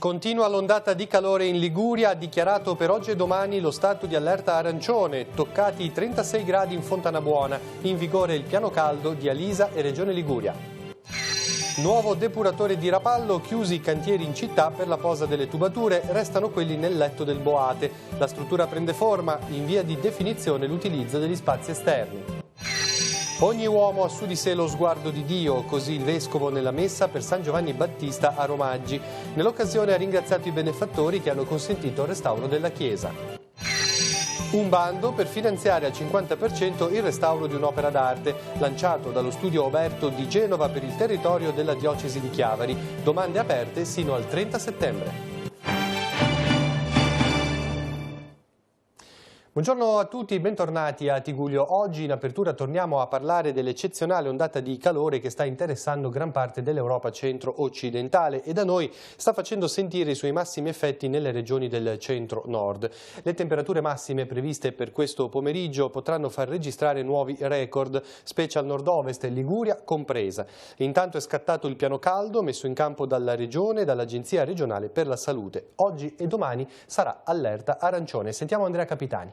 Continua l'ondata di calore in Liguria, ha dichiarato per oggi e domani lo stato di allerta arancione, toccati i 36 gradi in Fontanabuona, in vigore il piano caldo di Alisa e Regione Liguria. Nuovo depuratore di Rapallo, chiusi i cantieri in città per la posa delle tubature, restano quelli nel letto del Boate. La struttura prende forma, in via di definizione l'utilizzo degli spazi esterni. Ogni uomo ha su di sé lo sguardo di Dio, così il Vescovo nella messa per San Giovanni Battista a Romaggi. Nell'occasione ha ringraziato i benefattori che hanno consentito il restauro della chiesa. Un bando per finanziare al 50% il restauro di un'opera d'arte, lanciato dallo studio Oberto di Genova per il territorio della diocesi di Chiavari. Domande aperte sino al 30 settembre. Buongiorno a tutti, bentornati a Tigullio. Oggi in apertura torniamo a parlare dell'eccezionale ondata di calore che sta interessando gran parte dell'Europa centro-occidentale e da noi sta facendo sentire i suoi massimi effetti nelle regioni del centro-nord. Le temperature massime previste per questo pomeriggio potranno far registrare nuovi record, specie al nord-ovest e Liguria compresa. Intanto è scattato il piano caldo messo in campo dalla Regione e dall'Agenzia regionale per la salute. Oggi e domani sarà allerta arancione. Sentiamo Andrea Capitani.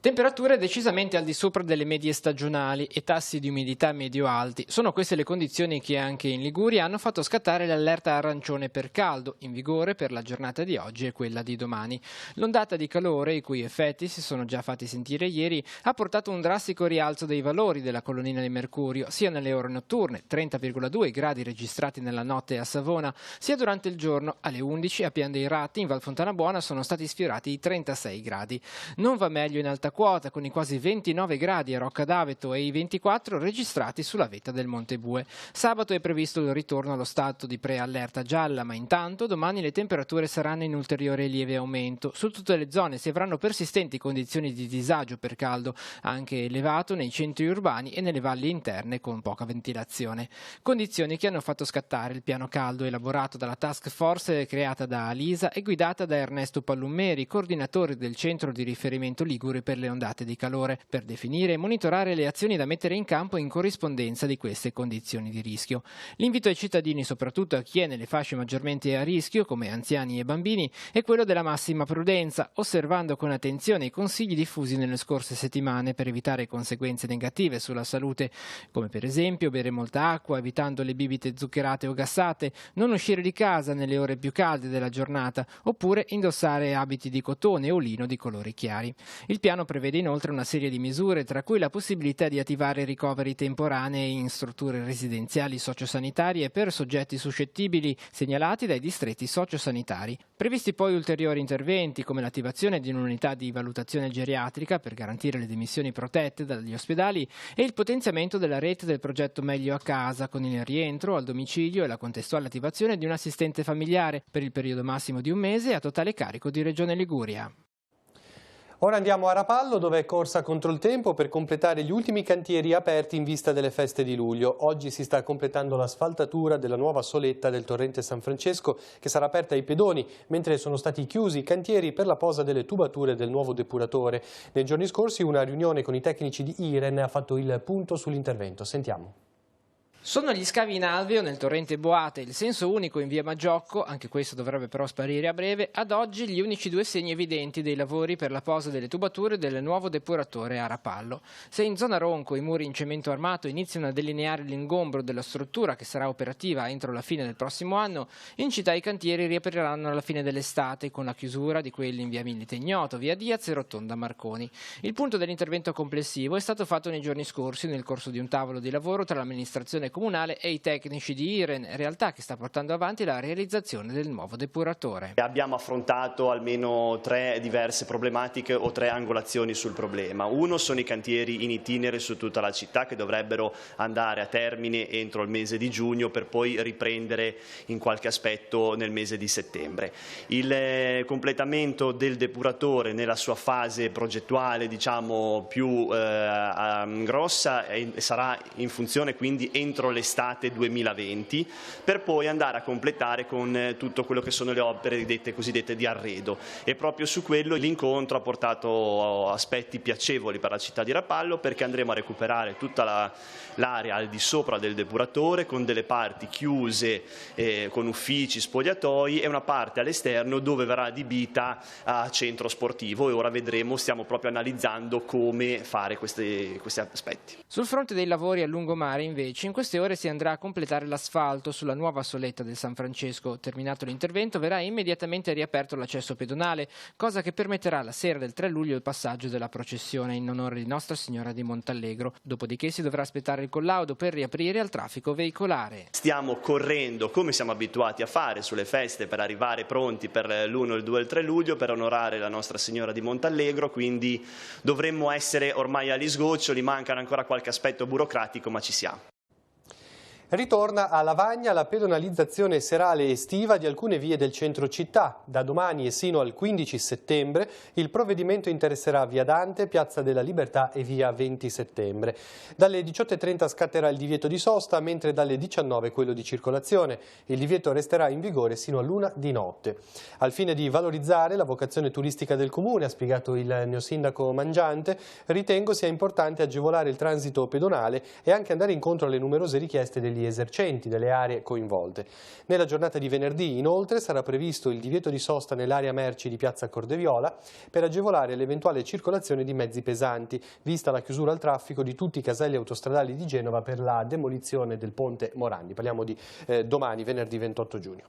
Temperature decisamente al di sopra delle medie stagionali e tassi di umidità medio-alti. Sono queste le condizioni che anche in Liguria hanno fatto scattare l'allerta arancione per caldo, in vigore per la giornata di oggi e quella di domani. L'ondata di calore, i cui effetti si sono già fatti sentire ieri, ha portato un drastico rialzo dei valori della colonnina di mercurio, sia nelle ore notturne, 30,2 gradi registrati nella notte a Savona, sia durante il giorno, alle 11 a Pian dei Ratti in Val Fontanabuona sono stati sfiorati i 36 gradi. Non va meglio in alta quota, con i quasi 29 gradi a Rocca d'Aveto e i 24 registrati sulla vetta del Monte Bue. Sabato è previsto il ritorno allo stato di preallerta gialla, ma intanto domani le temperature saranno in ulteriore lieve aumento. Su tutte le zone si avranno persistenti condizioni di disagio per caldo, anche elevato nei centri urbani e nelle valli interne con poca ventilazione. Condizioni che hanno fatto scattare il piano caldo elaborato dalla task force creata da Alisa e guidata da Ernesto Pallummeri, coordinatore del centro di riferimento Ligure per le ondate di calore, per definire e monitorare le azioni da mettere in campo in corrispondenza di queste condizioni di rischio. L'invito ai cittadini, soprattutto a chi è nelle fasce maggiormente a rischio, come anziani e bambini, è quello della massima prudenza, osservando con attenzione i consigli diffusi nelle scorse settimane per evitare conseguenze negative sulla salute, come per esempio bere molta acqua, evitando le bibite zuccherate o gassate, non uscire di casa nelle ore più calde della giornata, oppure indossare abiti di cotone o lino di colori chiari. Il piano prevede inoltre una serie di misure, tra cui la possibilità di attivare ricoveri temporanei in strutture residenziali sociosanitarie per soggetti suscettibili segnalati dai distretti sociosanitari. Previsti poi ulteriori interventi come l'attivazione di un'unità di valutazione geriatrica per garantire le dimissioni protette dagli ospedali e il potenziamento della rete del progetto Meglio a Casa con il rientro al domicilio e la contestuale attivazione di un assistente familiare per il periodo massimo di un mese a totale carico di Regione Liguria. Ora andiamo a Rapallo, dove è corsa contro il tempo per completare gli ultimi cantieri aperti in vista delle feste di luglio. Oggi si sta completando l'asfaltatura della nuova soletta del torrente San Francesco, che sarà aperta ai pedoni, mentre sono stati chiusi i cantieri per la posa delle tubature del nuovo depuratore. Nei giorni scorsi una riunione con i tecnici di Iren ha fatto il punto sull'intervento. Sentiamo. Sono gli scavi in alveo nel torrente Boate, il senso unico in via Maggiocco, anche questo dovrebbe però sparire a breve, ad oggi gli unici due segni evidenti dei lavori per la posa delle tubature del nuovo depuratore a Rapallo. Se in zona Ronco i muri in cemento armato iniziano a delineare l'ingombro della struttura che sarà operativa entro la fine del prossimo anno, in città i cantieri riapriranno alla fine dell'estate con la chiusura di quelli in via Milite Ignoto, via Diaz e Rotonda Marconi. Il punto dell'intervento complessivo è stato fatto nei giorni scorsi nel corso di un tavolo di lavoro tra l'amministrazione comunale e i tecnici di Iren, realtà che sta portando avanti la realizzazione del nuovo depuratore. Abbiamo affrontato almeno 3 diverse problematiche o 3 angolazioni sul problema. Uno sono i cantieri in itinere su tutta la città che dovrebbero andare a termine entro il mese di giugno per poi riprendere in qualche aspetto nel mese di settembre. Il completamento del depuratore nella sua fase progettuale più grossa sarà in funzione quindi entro entro l'estate 2020, per poi andare a completare con tutto quello che sono le opere cosiddette di arredo, e proprio su quello l'incontro ha portato aspetti piacevoli per la città di Rapallo, perché andremo a recuperare tutta l'area al di sopra del depuratore con delle parti chiuse con uffici, spogliatoi, e una parte all'esterno dove verrà adibita a centro sportivo, e ora vedremo, stiamo proprio analizzando come fare questi aspetti. Sul fronte dei lavori a lungomare invece in queste ore si andrà a completare l'asfalto sulla nuova soletta del San Francesco. Terminato l'intervento verrà immediatamente riaperto l'accesso pedonale, cosa che permetterà la sera del 3 luglio il passaggio della processione in onore di Nostra Signora di Montallegro. Dopodiché si dovrà aspettare il collaudo per riaprire al traffico veicolare. Stiamo correndo come siamo abituati a fare sulle feste per arrivare pronti per l'1, il 2 e il 3 luglio per onorare la Nostra Signora di Montallegro, quindi dovremmo essere ormai agli sgoccioli, mancano ancora qualche aspetto burocratico, ma ci siamo. Ritorna a Lavagna la pedonalizzazione serale estiva di alcune vie del centro città. Da domani e sino al 15 settembre il provvedimento interesserà via Dante, Piazza della Libertà e via 20 settembre. Dalle 18:30 scatterà il divieto di sosta, mentre dalle 19 quello di circolazione. Il divieto resterà in vigore sino all'1 di notte. Al fine di valorizzare la vocazione turistica del comune, ha spiegato il neosindaco Mangiante, ritengo sia importante agevolare il transito pedonale e anche andare incontro alle numerose richieste degli esercenti delle aree coinvolte. Nella giornata di venerdì, inoltre, sarà previsto il divieto di sosta nell'area merci di Piazza Cordeviola per agevolare l'eventuale circolazione di mezzi pesanti, vista la chiusura al traffico di tutti i caselli autostradali di Genova per la demolizione del ponte Morandi. Parliamo di domani, venerdì 28 giugno.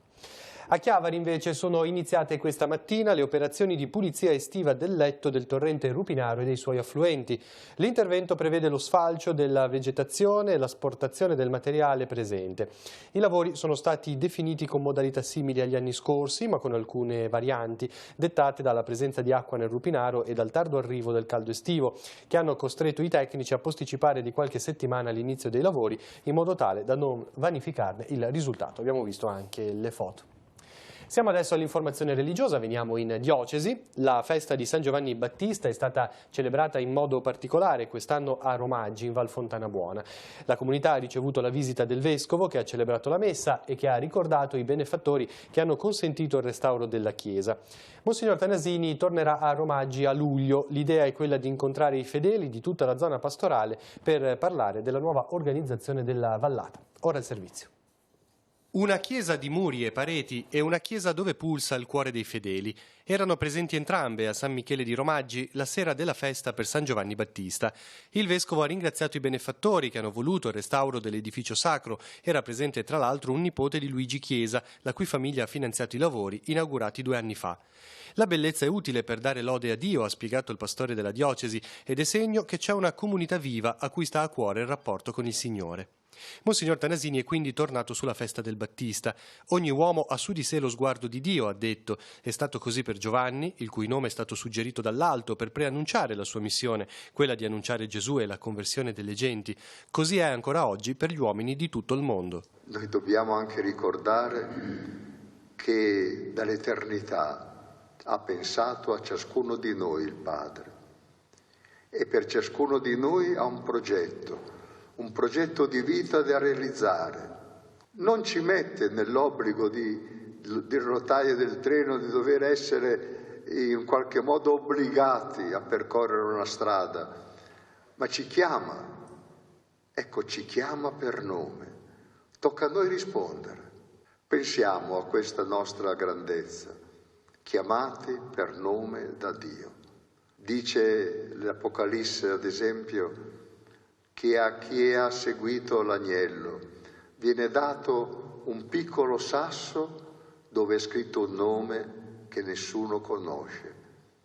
A Chiavari invece sono iniziate questa mattina le operazioni di pulizia estiva del letto del torrente Rupinaro e dei suoi affluenti. L'intervento prevede lo sfalcio della vegetazione e l'asportazione del materiale presente. I lavori sono stati definiti con modalità simili agli anni scorsi, ma con alcune varianti, dettate dalla presenza di acqua nel Rupinaro e dal tardo arrivo del caldo estivo, che hanno costretto i tecnici a posticipare di qualche settimana l'inizio dei lavori, in modo tale da non vanificarne il risultato. Abbiamo visto anche le foto. Siamo adesso all'informazione religiosa, veniamo in diocesi. La festa di San Giovanni Battista è stata celebrata in modo particolare quest'anno a Romaggi, in Val Fontana Buona. La comunità ha ricevuto la visita del vescovo che ha celebrato la messa e che ha ricordato i benefattori che hanno consentito il restauro della chiesa. Monsignor Tanasini tornerà a Romaggi a luglio. L'idea è quella di incontrare i fedeli di tutta la zona pastorale per parlare della nuova organizzazione della vallata. Ora il servizio. Una chiesa di muri e pareti e una chiesa dove pulsa il cuore dei fedeli. Erano presenti entrambe a San Michele di Romaggi la sera della festa per San Giovanni Battista. Il vescovo ha ringraziato i benefattori che hanno voluto il restauro dell'edificio sacro. Era presente tra l'altro un nipote di Luigi Chiesa, la cui famiglia ha finanziato i lavori inaugurati 2 anni fa. La bellezza è utile per dare lode a Dio, ha spiegato il pastore della diocesi, ed è segno che c'è una comunità viva a cui sta a cuore il rapporto con il Signore. Monsignor Tanasini è quindi tornato sulla festa del Battista. Ogni uomo ha su di sé lo sguardo di Dio, ha detto. È stato così per Giovanni, il cui nome è stato suggerito dall'alto per preannunciare la sua missione, quella di annunciare Gesù e la conversione delle genti. Così è ancora oggi per gli uomini di tutto il mondo. Noi dobbiamo anche ricordare che dall'eternità ha pensato a ciascuno di noi il Padre e per ciascuno di noi ha un progetto di vita da realizzare. Non ci mette nell'obbligo del rotaio del treno di dover essere in qualche modo obbligati a percorrere una strada, ma ci chiama, ci chiama per nome. Tocca a noi rispondere. Pensiamo a questa nostra grandezza, chiamati per nome da Dio. Dice l'Apocalisse, ad esempio, che a chi ha seguito l'agnello viene dato un piccolo sasso dove è scritto un nome che nessuno conosce.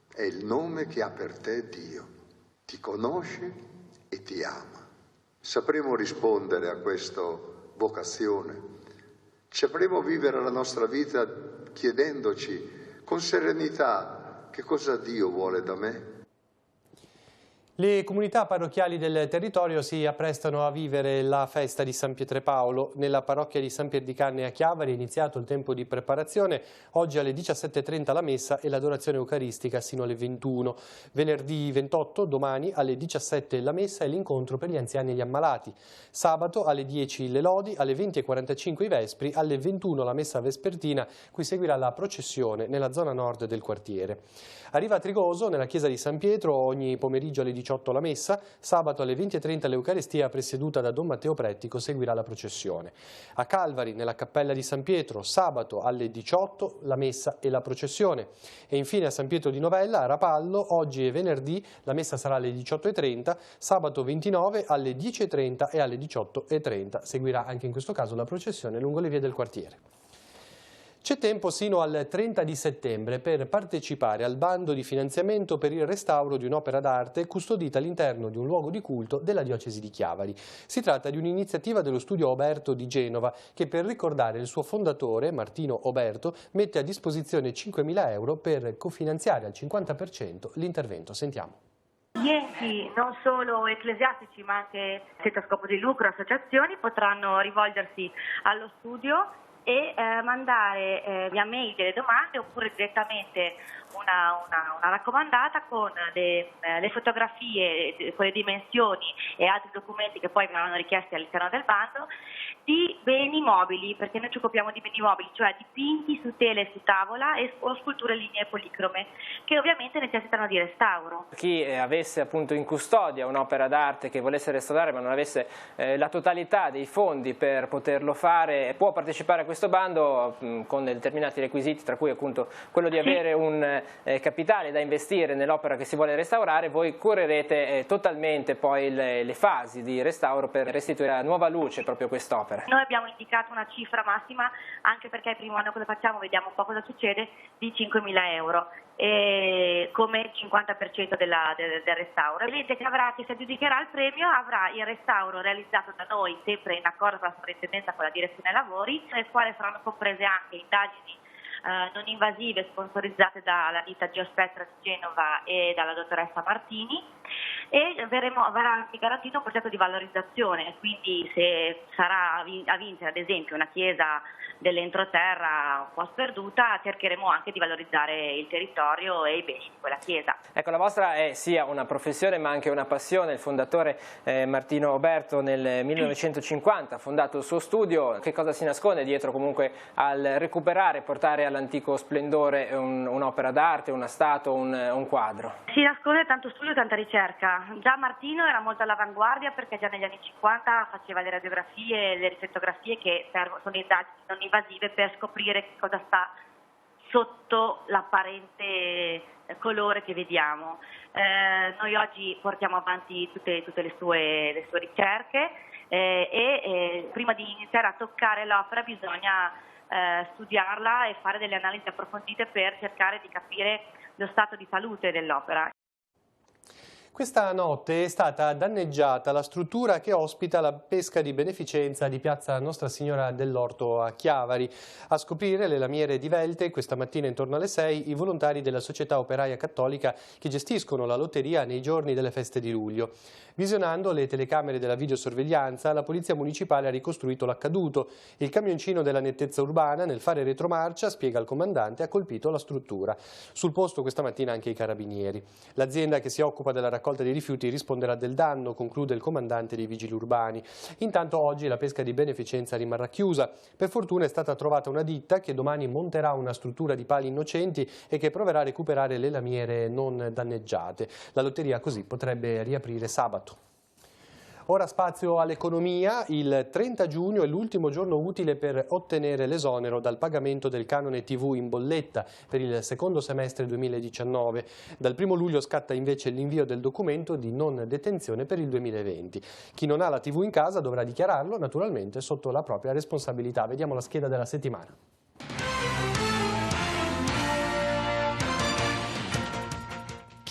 È il nome che ha per te Dio. Ti conosce e ti ama. Sapremo rispondere a questa vocazione. Sapremo vivere la nostra vita chiedendoci con serenità che cosa Dio vuole da me. Le comunità parrocchiali del territorio si apprestano a vivere la festa di San Pietropaolo. Nella parrocchia di San Pierdicanne a Chiavari è iniziato il tempo di preparazione. Oggi alle 17:30 la messa e l'adorazione eucaristica sino alle 21. Venerdì 28, domani alle 17 la messa e l'incontro per gli anziani e gli ammalati. Sabato alle 10 le lodi, alle 20:45 i vespri, alle 21 la messa vespertina, cui seguirà la processione nella zona nord del quartiere. Arriva a Trigoso, nella chiesa di San Pietro, ogni pomeriggio alle 18 la messa, sabato alle 20:30 l'Eucaristia presieduta da Don Matteo Prettico seguirà la processione. A Calvari, nella cappella di San Pietro, sabato alle 18 la messa e la processione. E infine a San Pietro di Novella, a Rapallo, oggi e venerdì la messa sarà alle 18:30, sabato 29 alle 10:30 e alle 18:30. Seguirà anche in questo caso la processione lungo le vie del quartiere. C'è tempo sino al 30 di settembre per partecipare al bando di finanziamento per il restauro di un'opera d'arte custodita all'interno di un luogo di culto della diocesi di Chiavari. Si tratta di un'iniziativa dello studio Oberto di Genova che, per ricordare il suo fondatore, Martino Oberto, mette a disposizione 5.000 euro per cofinanziare al 50% l'intervento. Sentiamo. Gli enti, non solo ecclesiastici ma anche senza scopo di lucro, associazioni, potranno rivolgersi allo studio e mandare via mail delle domande oppure direttamente una raccomandata con le fotografie, con le dimensioni e altri documenti che poi verranno richiesti all'interno del bando di beni mobili, perché noi ci occupiamo di beni mobili, cioè dipinti su tele e su tavola o sculture lignee policrome, che ovviamente necessitano di restauro. Chi avesse appunto in custodia un'opera d'arte che volesse restaurare ma non avesse la totalità dei fondi per poterlo fare, può partecipare a questo bando con determinati requisiti, tra cui appunto quello di avere un capitale da investire nell'opera che si vuole restaurare. Voi curerete totalmente poi le fasi di restauro per restituire a nuova luce proprio quest'opera. Noi abbiamo indicato una cifra massima, anche perché il primo anno cosa facciamo, vediamo un po' cosa succede, di 5.000 euro come 50% del restauro. L'ente che si aggiudicherà il premio avrà il restauro realizzato da noi, sempre in accordo con la sovrintendenza, con la direzione lavori, nel quale saranno comprese anche indagini non invasive sponsorizzate dalla ditta Geospectra di Genova e dalla dottoressa Martini, e verrà anche garantito un progetto di valorizzazione, quindi se sarà a vincere ad esempio una chiesa dell'entroterra un po' sperduta, cercheremo anche di valorizzare il territorio e i beni di quella chiesa. Ecco, la vostra è sia una professione ma anche una passione. Il fondatore Martino Oberto nel 1950 ha fondato il suo studio. Che cosa si nasconde dietro comunque al recuperare e portare all'antico splendore un'opera d'arte, una statua, un quadro? Si nasconde tanto studio e tanta ricerca. Già Martino era molto all'avanguardia perché già negli anni 50 faceva le radiografie e le riflettografie, che sono indagini non invasive per scoprire che cosa sta sotto l'apparente colore che vediamo. Noi oggi portiamo avanti tutte le sue ricerche e prima di iniziare a toccare l'opera bisogna studiarla e fare delle analisi approfondite per cercare di capire lo stato di salute dell'opera. Questa notte è stata danneggiata la struttura che ospita la pesca di beneficenza di piazza Nostra Signora dell'Orto a Chiavari. A scoprire le lamiere divelte questa mattina intorno alle 6 i volontari della Società Operaia Cattolica che gestiscono la lotteria nei giorni delle feste di luglio. Visionando le telecamere della videosorveglianza, la Polizia Municipale ha ricostruito l'accaduto. Il camioncino della nettezza urbana, nel fare retromarcia, spiega il comandante, ha colpito la struttura. Sul posto questa mattina anche i carabinieri. L'azienda che si occupa della raccolta dei rifiuti risponderà del danno, conclude il comandante dei vigili urbani. Intanto oggi la pesca di beneficenza rimarrà chiusa. Per fortuna è stata trovata una ditta che domani monterà una struttura di pali innocenti e che proverà a recuperare le lamiere non danneggiate. La lotteria così potrebbe riaprire sabato. Ora spazio all'economia. Il 30 giugno è l'ultimo giorno utile per ottenere l'esonero dal pagamento del canone TV in bolletta per il secondo semestre 2019. Dal 1 luglio scatta invece l'invio del documento di non detenzione per il 2020. Chi non ha la TV in casa dovrà dichiararlo, naturalmente sotto la propria responsabilità. Vediamo la scheda della settimana.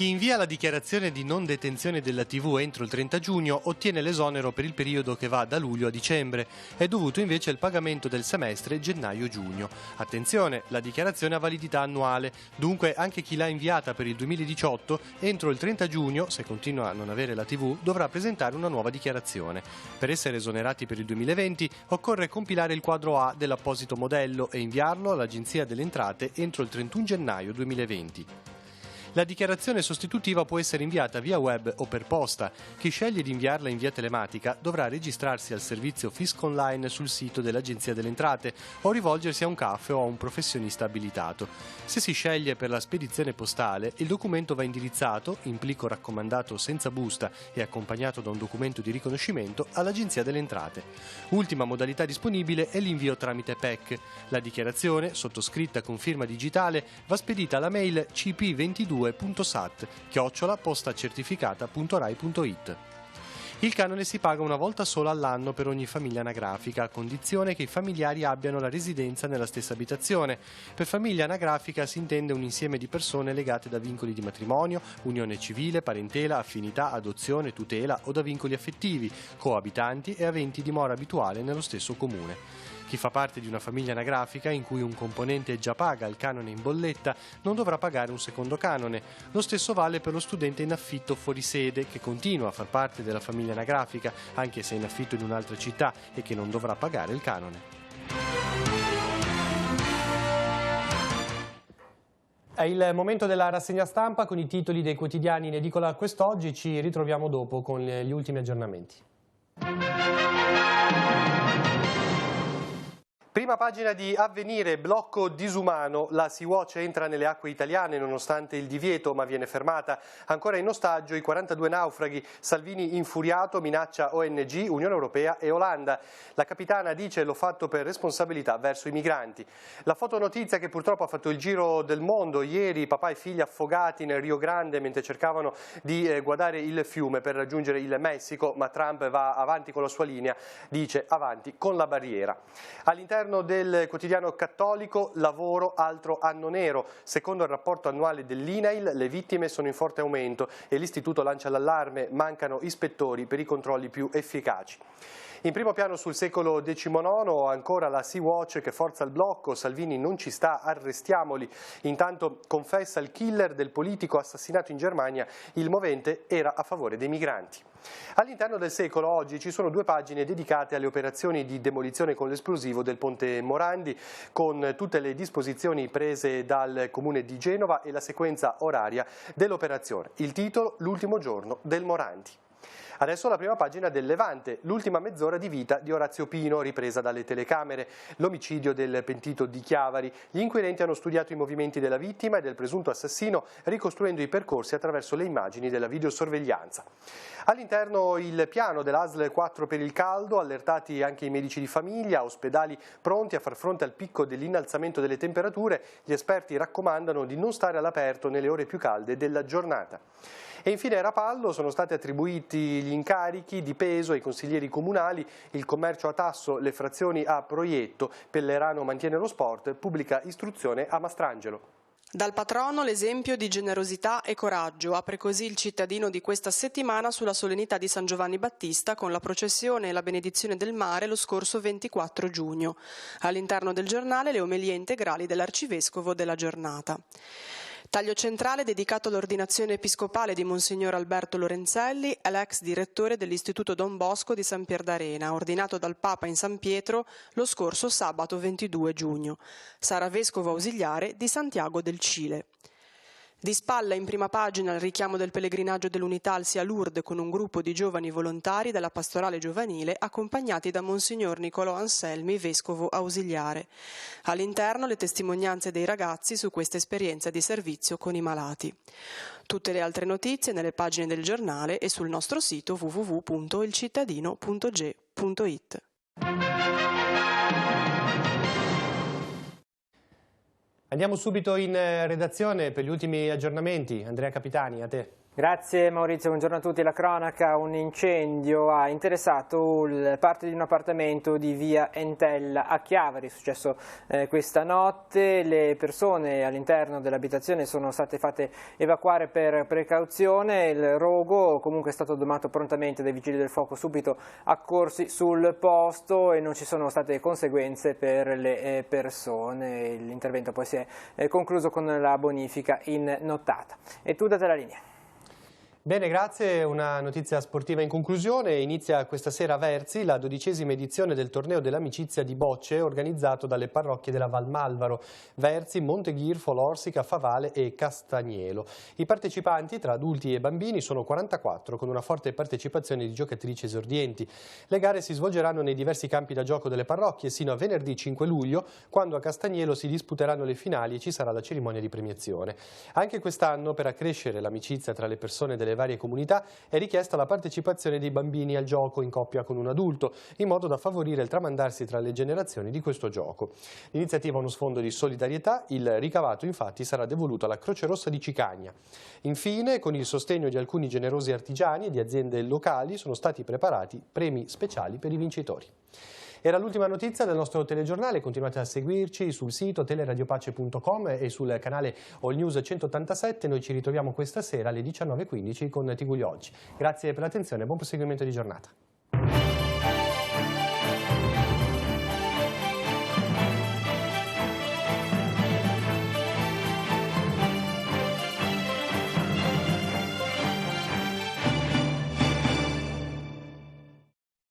Chi invia la dichiarazione di non detenzione della TV entro il 30 giugno ottiene l'esonero per il periodo che va da luglio a dicembre. È dovuto invece il pagamento del semestre gennaio-giugno. Attenzione, la dichiarazione ha validità annuale, dunque anche chi l'ha inviata per il 2018 entro il 30 giugno, se continua a non avere la TV, dovrà presentare una nuova dichiarazione. Per essere esonerati per il 2020 occorre compilare il quadro A dell'apposito modello e inviarlo all'Agenzia delle Entrate entro il 31 gennaio 2020. La dichiarazione sostitutiva può essere inviata via web o per posta. Chi sceglie di inviarla in via telematica dovrà registrarsi al servizio Fisco Online sul sito dell'Agenzia delle Entrate o rivolgersi a un CAF o a un professionista abilitato. Se si sceglie per la spedizione postale, il documento va indirizzato, in plico raccomandato senza busta e accompagnato da un documento di riconoscimento, all'Agenzia delle Entrate. Ultima modalità disponibile è l'invio tramite PEC. La dichiarazione, sottoscritta con firma digitale, va spedita alla mail cp22.sat@postacertificata.rai.it. Il canone si paga una volta sola all'anno per ogni famiglia anagrafica, a condizione che i familiari abbiano la residenza nella stessa abitazione. Per famiglia anagrafica si intende un insieme di persone legate da vincoli di matrimonio, unione civile, parentela, affinità, adozione, tutela o da vincoli affettivi, coabitanti e aventi dimora abituale nello stesso comune. Chi fa parte di una famiglia anagrafica in cui un componente già paga il canone in bolletta non dovrà pagare un secondo canone. Lo stesso vale per lo studente in affitto fuori sede che continua a far parte della famiglia anagrafica anche se è in affitto in un'altra città e che non dovrà pagare il canone. È il momento della rassegna stampa con i titoli dei quotidiani in edicola quest'oggi. Ci ritroviamo dopo con gli ultimi aggiornamenti. Prima pagina di Avvenire, blocco disumano, la Sea-Watch entra nelle acque italiane nonostante il divieto ma viene fermata. Ancora in ostaggio i 42 naufraghi, Salvini infuriato, minaccia ONG, Unione Europea e Olanda. La capitana dice l'ho fatto per responsabilità verso i migranti. La fotonotizia che purtroppo ha fatto il giro del mondo, ieri papà e figli affogati nel Rio Grande mentre cercavano di guardare il fiume per raggiungere il Messico, ma Trump va avanti con la sua linea, dice avanti con la barriera. All'interno del quotidiano cattolico, lavoro, altro anno nero. Secondo il rapporto annuale dell'INAIL, le vittime sono in forte aumento e l'istituto lancia l'allarme, mancano ispettori per i controlli più efficaci. In primo piano sul secolo XIX, ancora la Sea-Watch che forza il blocco, Salvini non ci sta, arrestiamoli. Intanto confessa il killer del politico assassinato in Germania, il movente era a favore dei migranti. All'interno del secolo oggi ci sono 2 pagine dedicate alle operazioni di demolizione con l'esplosivo del ponte Morandi, con tutte le disposizioni prese dal comune di Genova e la sequenza oraria dell'operazione. Il titolo: l'ultimo giorno del Morandi. Adesso la prima pagina del Levante, l'ultima mezz'ora di vita di Orazio Pino, ripresa dalle telecamere, l'omicidio del pentito di Chiavari. Gli inquirenti hanno studiato i movimenti della vittima e del presunto assassino, ricostruendo i percorsi attraverso le immagini della videosorveglianza. All'interno il piano dell'ASL 4 per il caldo, allertati anche i medici di famiglia, ospedali pronti a far fronte al picco dell'innalzamento delle temperature, gli esperti raccomandano di non stare all'aperto nelle ore più calde della giornata. E infine a Rapallo sono stati attribuiti gli incarichi di peso ai consiglieri comunali, il commercio a tasso, le frazioni a proietto, Pellerano mantiene lo sport, pubblica istruzione a Mastrangelo. Dal patrono l'esempio di generosità e coraggio, apre così il cittadino di questa settimana sulla solennità di San Giovanni Battista con la processione e la benedizione del mare lo scorso 24 giugno. All'interno del giornale le omelie integrali dell'arcivescovo della giornata. Taglio centrale dedicato all'ordinazione episcopale di Monsignor Alberto Lorenzelli, è l'ex direttore dell'Istituto Don Bosco di San Pierdarena, ordinato dal Papa in San Pietro lo scorso sabato 22 giugno. Sarà vescovo ausiliare di Santiago del Cile. Di spalla in prima pagina il richiamo del pellegrinaggio dell'Unità al Sia Lourdes con un gruppo di giovani volontari della pastorale giovanile accompagnati da Monsignor Nicolò Anselmi, vescovo ausiliare. All'interno le testimonianze dei ragazzi su questa esperienza di servizio con i malati. Tutte le altre notizie nelle pagine del giornale e sul nostro sito www.ilcittadino.ge.it. Andiamo subito in redazione per gli ultimi aggiornamenti. Andrea Capitani, a te. Grazie Maurizio, buongiorno a tutti. La cronaca: un incendio ha interessato parte di un appartamento di via Entella a Chiavari. È successo questa notte, le persone all'interno dell'abitazione sono state fatte evacuare per precauzione. Il rogo comunque è stato domato prontamente dai vigili del fuoco, subito accorsi sul posto, e non ci sono state conseguenze per le persone. L'intervento poi si è concluso con la bonifica in nottata. E tu date la linea. Bene, grazie. Una notizia sportiva in conclusione. Inizia questa sera a Verzi la 12ª edizione del torneo dell'amicizia di bocce organizzato dalle parrocchie della Val Malvaro, Verzi, Monteghirfo, Lorsica, Favale e Castanielo. I partecipanti, tra adulti e bambini, sono 44, con una forte partecipazione di giocatrici esordienti. Le gare si svolgeranno nei diversi campi da gioco delle parrocchie sino a venerdì 5 luglio, quando a Castanielo si disputeranno le finali e ci sarà la cerimonia di premiazione. Anche quest'anno, per accrescere l'amicizia tra le persone delle varie comunità, è richiesta la partecipazione dei bambini al gioco in coppia con un adulto, in modo da favorire il tramandarsi tra le generazioni di questo gioco. L'iniziativa ha uno sfondo di solidarietà, il ricavato infatti sarà devoluto alla Croce Rossa di Cicagna. Infine, con il sostegno di alcuni generosi artigiani e di aziende locali, sono stati preparati premi speciali per i vincitori. Era l'ultima notizia del nostro telegiornale. Continuate a seguirci sul sito teleradiopace.com e sul canale All News 187. Noi ci ritroviamo questa sera alle 19:15 con TV Gli Oggi. Grazie per l'attenzione e buon proseguimento di giornata.